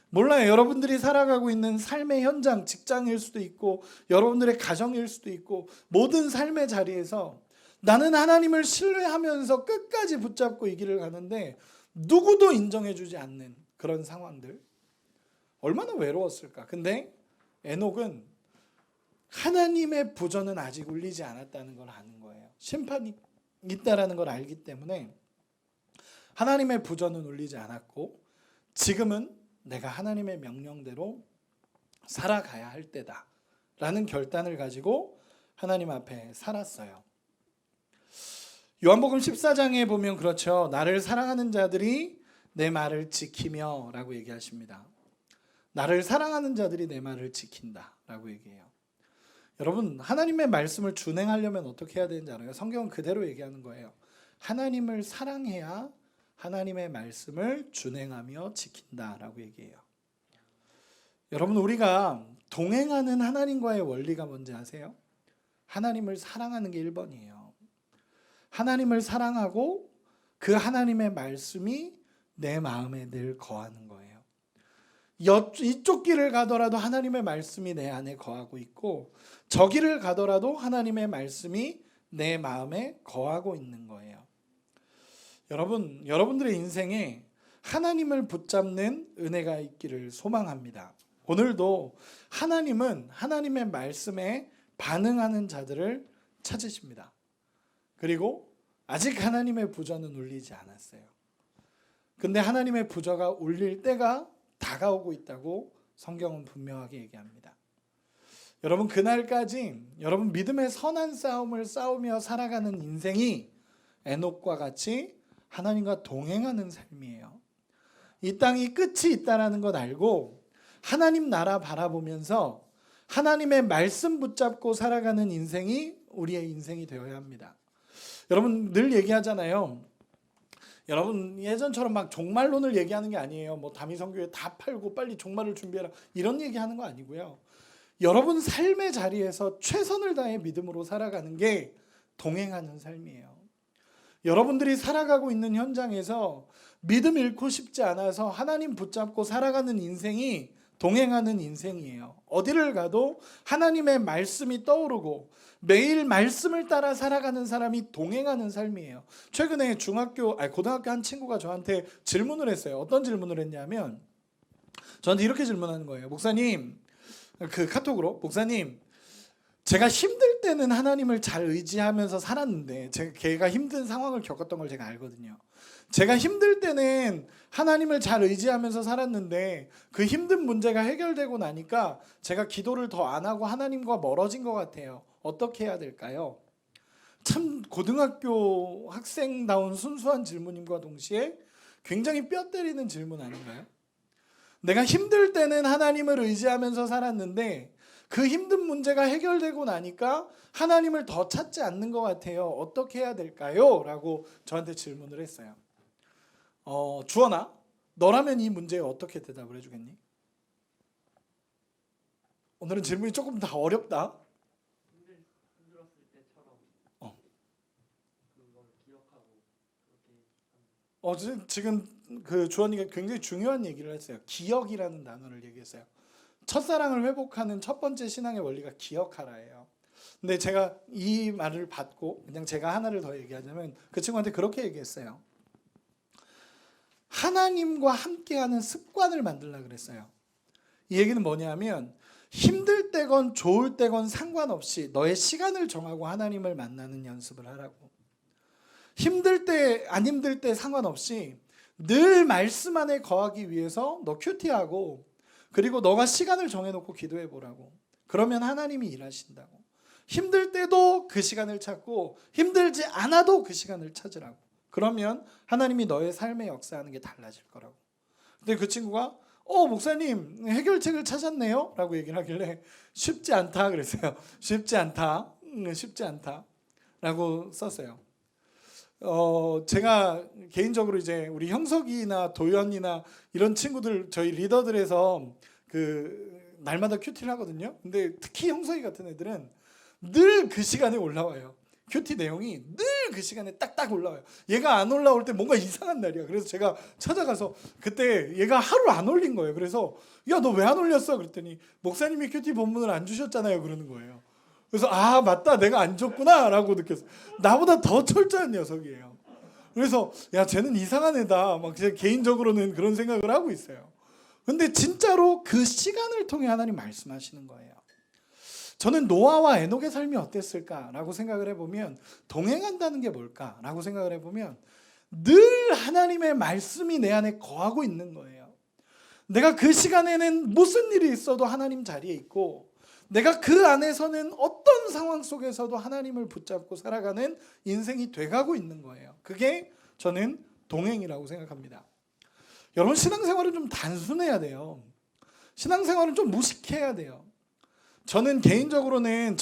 몰라요. 여러분들이 살아가고 있는 삶의 현장, 직장일 수도 있고 여러분들의 가정일 수도 있고 모든 삶의 자리에서 나는 하나님을 신뢰하면서 끝까지 붙잡고 이 길을 가는데 누구도 인정해주지 않는 그런 상황들. 얼마나 외로웠을까. 근데 에녹은 하나님의 부전은 아직 울리지 않았다는 걸 아는 거예요. 심판이 있다라는 걸 알기 때문에 하나님의 부전은 울리지 않았고 지금은 내가 하나님의 명령대로 살아가야 할 때다 라는 결단을 가지고 하나님 앞에 살았어요. 요한복음 14장에 보면 그렇죠. 나를 사랑하는 자들이 내 말을 지키며 라고 얘기하십니다. 나를 사랑하는 자들이 내 말을 지킨다 라고 얘기해요. 여러분, 하나님의 말씀을 준행하려면 어떻게 해야 되는지 알아요? 성경은 그대로 얘기하는 거예요. 하나님을 사랑해야 하나님의 말씀을 준행하며 지킨다라고 얘기해요. 여러분, 우리가 동행하는 하나님과의 원리가 뭔지 아세요? 하나님을 사랑하는 게 1번이에요. 하나님을 사랑하고 그 하나님의 말씀이 내 마음에 늘 거하는 거예요. 이쪽 길을 가더라도 하나님의 말씀이 내 안에 거하고 있고 저 길을 가더라도 하나님의 말씀이 내 마음에 거하고 있는 거예요. 여러분들의 인생에 하나님을 붙잡는 은혜가 있기를 소망합니다. 오늘도 하나님은 하나님의 말씀에 반응하는 자들을 찾으십니다. 그리고 아직 하나님의 부저는 울리지 않았어요. 근데 하나님의 부저가 울릴 때가 다가오고 있다고 성경은 분명하게 얘기합니다. 여러분, 그날까지 여러분 믿음의 선한 싸움을 싸우며 살아가는 인생이 에녹과 같이 하나님과 동행하는 삶이에요. 이 땅이 끝이 있다는 것 알고 하나님 나라 바라보면서 하나님의 말씀 붙잡고 살아가는 인생이 우리의 인생이 되어야 합니다. 여러분 늘 얘기하잖아요. 여러분 예전처럼 막 종말론을 얘기하는 게 아니에요. 뭐 다미성교회 다 팔고 빨리 종말을 준비해라 이런 얘기하는 거 아니고요. 여러분 삶의 자리에서 최선을 다해 믿음으로 살아가는 게 동행하는 삶이에요. 여러분들이 살아가고 있는 현장에서 믿음 잃고 싶지 않아서 하나님 붙잡고 살아가는 인생이 동행하는 인생이에요. 어디를 가도 하나님의 말씀이 떠오르고 매일 말씀을 따라 살아가는 사람이 동행하는 삶이에요. 최근에 고등학교 한 친구가 저한테 질문을 했어요. 어떤 질문을 했냐면 저한테 이렇게 질문하는 거예요. 목사님, 카톡으로 목사님, 제가 힘들 때는 하나님을 잘 의지하면서 살았는데 걔가 힘든 상황을 겪었던 걸 제가 알거든요. 제가 힘들 때는 하나님을 잘 의지하면서 살았는데 그 힘든 문제가 해결되고 나니까 제가 기도를 더 안 하고 하나님과 멀어진 것 같아요. 어떻게 해야 될까요? 참 고등학교 학생다운 순수한 질문임과 동시에 굉장히 뼈 때리는 질문 아닌가요? 내가 힘들 때는 하나님을 의지하면서 살았는데 그 힘든 문제가 해결되고 나니까 하나님을 더 찾지 않는 것 같아요. 어떻게 해야 될까요? 라고 저한테 질문을 했어요. 주원아, 너라면 이 문제에 어떻게 대답을 해주겠니? 오늘은 질문이 조금 더 어렵다. 힘들었을 때처럼 그걸 기억하고 그렇게 지금 그 주원이가 굉장히 중요한 얘기를 했어요. 기억이라는 단어를 얘기했어요. 첫사랑을 회복하는 첫 번째 신앙의 원리가 기억하라예요. 근데 제가 이 말을 받고 그냥 제가 하나를 더 얘기하자면 그 친구한테 그렇게 얘기했어요. 하나님과 함께하는 습관을 만들라 그랬어요. 이 얘기는 뭐냐면 힘들 때건 좋을 때건 상관없이 너의 시간을 정하고 하나님을 만나는 연습을 하라고. 힘들 때 안 힘들 때 상관없이 늘 말씀 안에 거하기 위해서 너 큐티하고 그리고 너가 시간을 정해놓고 기도해 보라고. 그러면 하나님이 일하신다고. 힘들 때도 그 시간을 찾고 힘들지 않아도 그 시간을 찾으라고. 그러면 하나님이 너의 삶에 역사하는 게 달라질 거라고. 근데 그 친구가 목사님 해결책을 찾았네요 라고 얘기를 하길래 쉽지 않다 그랬어요. 쉽지 않다. 쉽지 않다 라고 썼어요. 제가 개인적으로 이제 우리 형석이나 도현이나 이런 친구들 저희 리더들에서 그 날마다 큐티를 하거든요. 근데 특히 형석이 같은 애들은 늘 그 시간에 올라와요. 큐티 내용이 늘 그 시간에 딱딱 올라와요. 얘가 안 올라올 때 뭔가 이상한 날이야. 그래서 제가 찾아가서 그때 얘가 하루 안 올린 거예요. 그래서 야, 너 왜 안 올렸어? 그랬더니 목사님이 큐티 본문을 안 주셨잖아요. 그러는 거예요. 그래서 맞다, 내가 안 줬구나 라고 느꼈어요. 나보다 더 철저한 녀석이에요. 그래서 야, 쟤는 이상한 애다 막 제 개인적으로는 그런 생각을 하고 있어요. 근데 진짜로 그 시간을 통해 하나님 말씀하시는 거예요. 저는 노아와 에녹의 삶이 어땠을까라고 생각을 해보면, 동행한다는 게 뭘까라고 생각을 해보면 늘 하나님의 말씀이 내 안에 거하고 있는 거예요. 내가 그 시간에는 무슨 일이 있어도 하나님 자리에 있고, 내가 그 안에서는 어떤 상황 속에서도 하나님을 붙잡고 살아가는 인생이 돼가고 있는 거예요. 그게 저는 동행이라고 생각합니다. 여러분, 신앙생활은 좀 단순해야 돼요. 신앙생활은 좀 무식해야 돼요. 저는 개인적으로는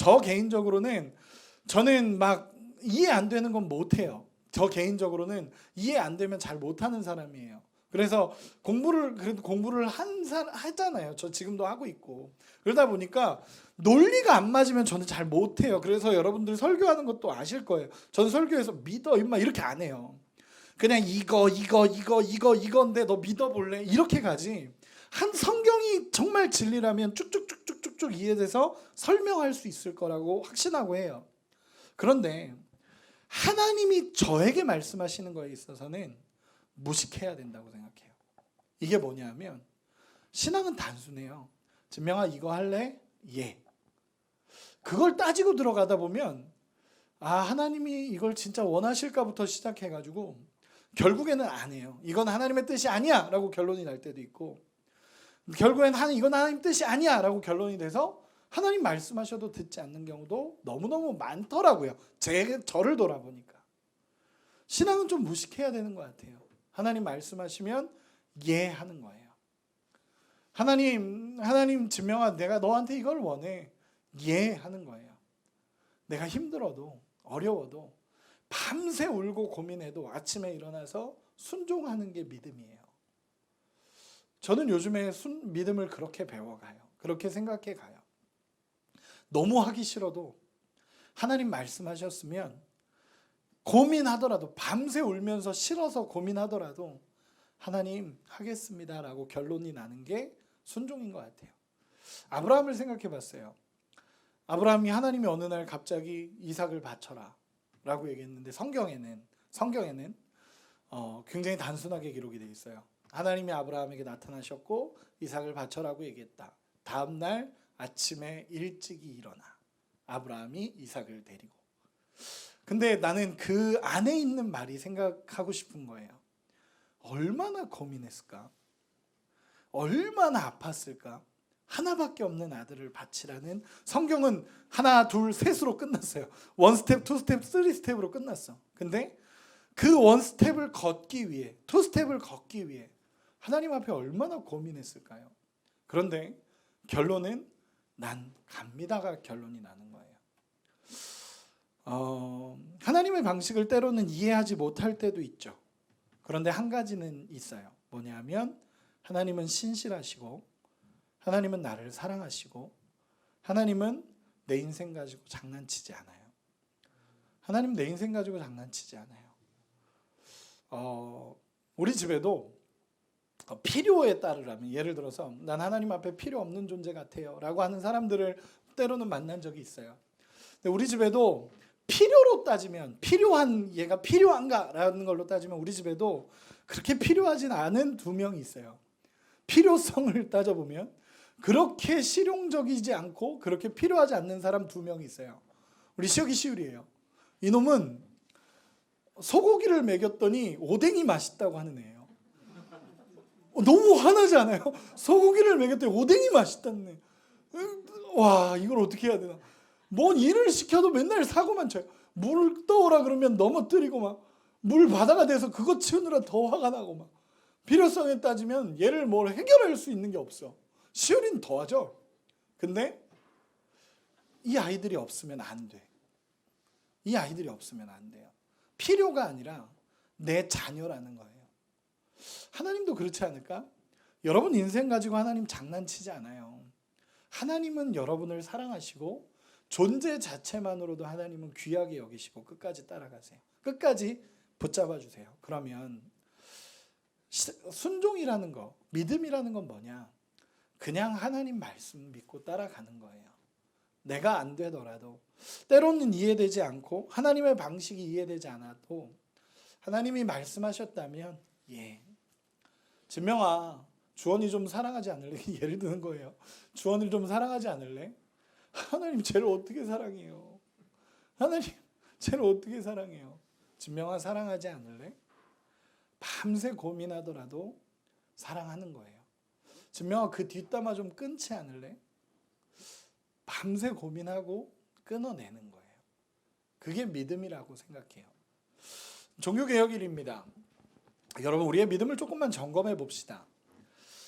저는 막 이해 안 되는 건 못해요. 저 개인적으로는 이해 안 되면 잘 못하는 사람이에요. 그래서 공부를 하잖아요. 저 지금도 하고 있고. 그러다 보니까 논리가 안 맞으면 저는 잘 못해요. 그래서 여러분들 설교하는 것도 아실 거예요. 저는 설교에서 믿어 임마 이렇게 안 해요. 그냥 이거인데 너 믿어볼래? 이렇게 가지. 한 성경이 정말 진리라면 쭉쭉쭉쭉쭉 이해돼서 설명할 수 있을 거라고 확신하고 해요. 그런데 하나님이 저에게 말씀하시는 거에 있어서는 무식해야 된다고 생각해요. 이게 뭐냐면, 신앙은 단순해요. 진명아, 이거 할래? 예. 그걸 따지고 들어가다 보면 하나님이 이걸 진짜 원하실까부터 시작해가지고 결국에는 안 해요. 이건 하나님의 뜻이 아니야 라고 결론이 날 때도 있고, 결국엔 이건 하나님 뜻이 아니야 라고 결론이 돼서 하나님 말씀하셔도 듣지 않는 경우도 너무너무 많더라고요. 저를 돌아보니까. 신앙은 좀 무식해야 되는 것 같아요. 하나님 말씀하시면 예 하는 거예요. 하나님 진명아, 내가 너한테 이걸 원해. 예 하는 거예요. 내가 힘들어도 어려워도 밤새 울고 고민해도 아침에 일어나서 순종하는 게 믿음이에요. 저는 요즘에 믿음을 그렇게 배워가요. 그렇게 생각해 가요. 너무 하기 싫어도 하나님 말씀하셨으면 고민하더라도, 밤새 울면서 싫어서 고민하더라도 하나님 하겠습니다라고 결론이 나는 게 순종인 것 같아요. 아브라함을 생각해 봤어요. 아브라함이 하나님이 어느 날 갑자기 이삭을 바쳐라 라고 얘기했는데, 성경에는 굉장히 단순하게 기록이 되어 있어요. 하나님이 아브라함에게 나타나셨고 이삭을 바쳐라고 얘기했다. 다음 날 아침에 일찍이 일어나 아브라함이 이삭을 데리고. 근데 나는 그 안에 있는 말이 생각하고 싶은 거예요. 얼마나 고민했을까? 얼마나 아팠을까? 하나밖에 없는 아들을 바치라는. 성경은 하나, 둘, 셋으로 끝났어요. 1스텝, 2스텝, 3스텝으로 끝났어. 근데 그 1스텝을 걷기 위해, 2스텝을 걷기 위해 하나님 앞에 얼마나 고민했을까요? 그런데 결론은 난 갑니다가 결론이 나는 거예요. 하나님의 방식을 때로는 이해하지 못할 때도 있죠. 그런데 한 가지는 있어요. 뭐냐면, 하나님은 신실하시고, 하나님은 나를 사랑하시고, 하나님은 내 인생 가지고 장난치지 않아요. 하나님 내 인생 가지고 장난치지 않아요. 우리 집에도 필요에 따르라면, 예를 들어서 난 하나님 앞에 필요 없는 존재 같아요 라고 하는 사람들을 때로는 만난 적이 있어요. 근데 우리 집에도 필요로 따지면, 얘가 필요한가 라는 걸로 따지면 우리 집에도 그렇게 필요하진 않은 두 명이 있어요. 필요성을 따져보면 그렇게 실용적이지 않고 그렇게 필요하지 않는 사람 두 명이 있어요. 우리 시혁이 시울이에요. 이놈은 소고기를 먹였더니 오뎅이 맛있다고 하는 애예요. 너무 화나지 않아요? 소고기를 먹였더니 오뎅이 맛있다는 애. 와, 이걸 어떻게 해야 되나? 뭔 일을 시켜도 맨날 사고만 쳐요. 물 떠오라 그러면 넘어뜨리고 막 물 바다가 돼서 그거 치우느라 더 화가 나고 막 필요성에 따지면 얘를 뭘 해결할 수 있는 게 없어. 시온이는 더하죠. 근데 이 아이들이 없으면 안 돼. 이 아이들이 없으면 안 돼요. 필요가 아니라 내 자녀라는 거예요. 하나님도 그렇지 않을까? 여러분 인생 가지고 하나님 장난치지 않아요. 하나님은 여러분을 사랑하시고 존재 자체만으로도 하나님은 귀하게 여기시고 끝까지 따라가세요. 끝까지 붙잡아 주세요. 그러면 순종이라는 거, 믿음이라는 건 뭐냐? 그냥 하나님 말씀 믿고 따라가는 거예요. 내가 안 되더라도 때로는 이해되지 않고 하나님의 방식이 이해되지 않아도 하나님이 말씀하셨다면 예. 진명아 주원이 좀 사랑하지 않을래? 예를 드는 거예요. 주원이를 좀 사랑하지 않을래? 하나님 쟤를 어떻게 사랑해요? 하나님 쟤를 어떻게 사랑해요? 진명아 사랑하지 않을래? 밤새 고민하더라도 사랑하는 거예요. 진명아 그 뒷담화 좀 끊지 않을래? 밤새 고민하고 끊어내는 거예요. 그게 믿음이라고 생각해요. 종교개혁일입니다. 여러분 우리의 믿음을 조금만 점검해 봅시다.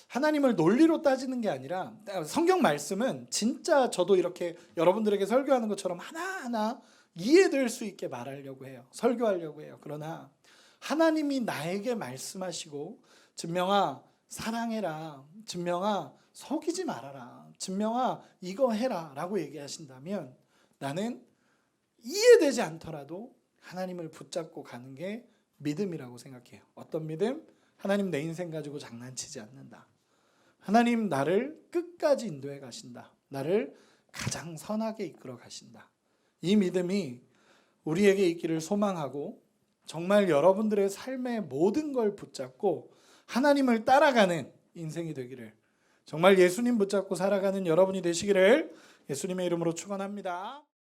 하나님을 논리로 따지는 게 아니라 성경 말씀은 진짜 저도 이렇게 여러분들에게 설교하는 것처럼 하나하나 이해될 수 있게 말하려고 해요. 설교하려고 해요. 그러나 하나님이 나에게 말씀하시고 진명아 사랑해라. 진명아 속이지 말아라. 진명아 이거 해라 라고 얘기하신다면 나는 이해되지 않더라도 하나님을 붙잡고 가는 게 믿음이라고 생각해요. 어떤 믿음? 하나님 내 인생 가지고 장난치지 않는다. 하나님 나를 끝까지 인도해 가신다. 나를 가장 선하게 이끌어 가신다. 이 믿음이 우리에게 있기를 소망하고 정말 여러분들의 삶의 모든 걸 붙잡고 하나님을 따라가는 인생이 되기를 정말 예수님 붙잡고 살아가는 여러분이 되시기를 예수님의 이름으로 축원합니다.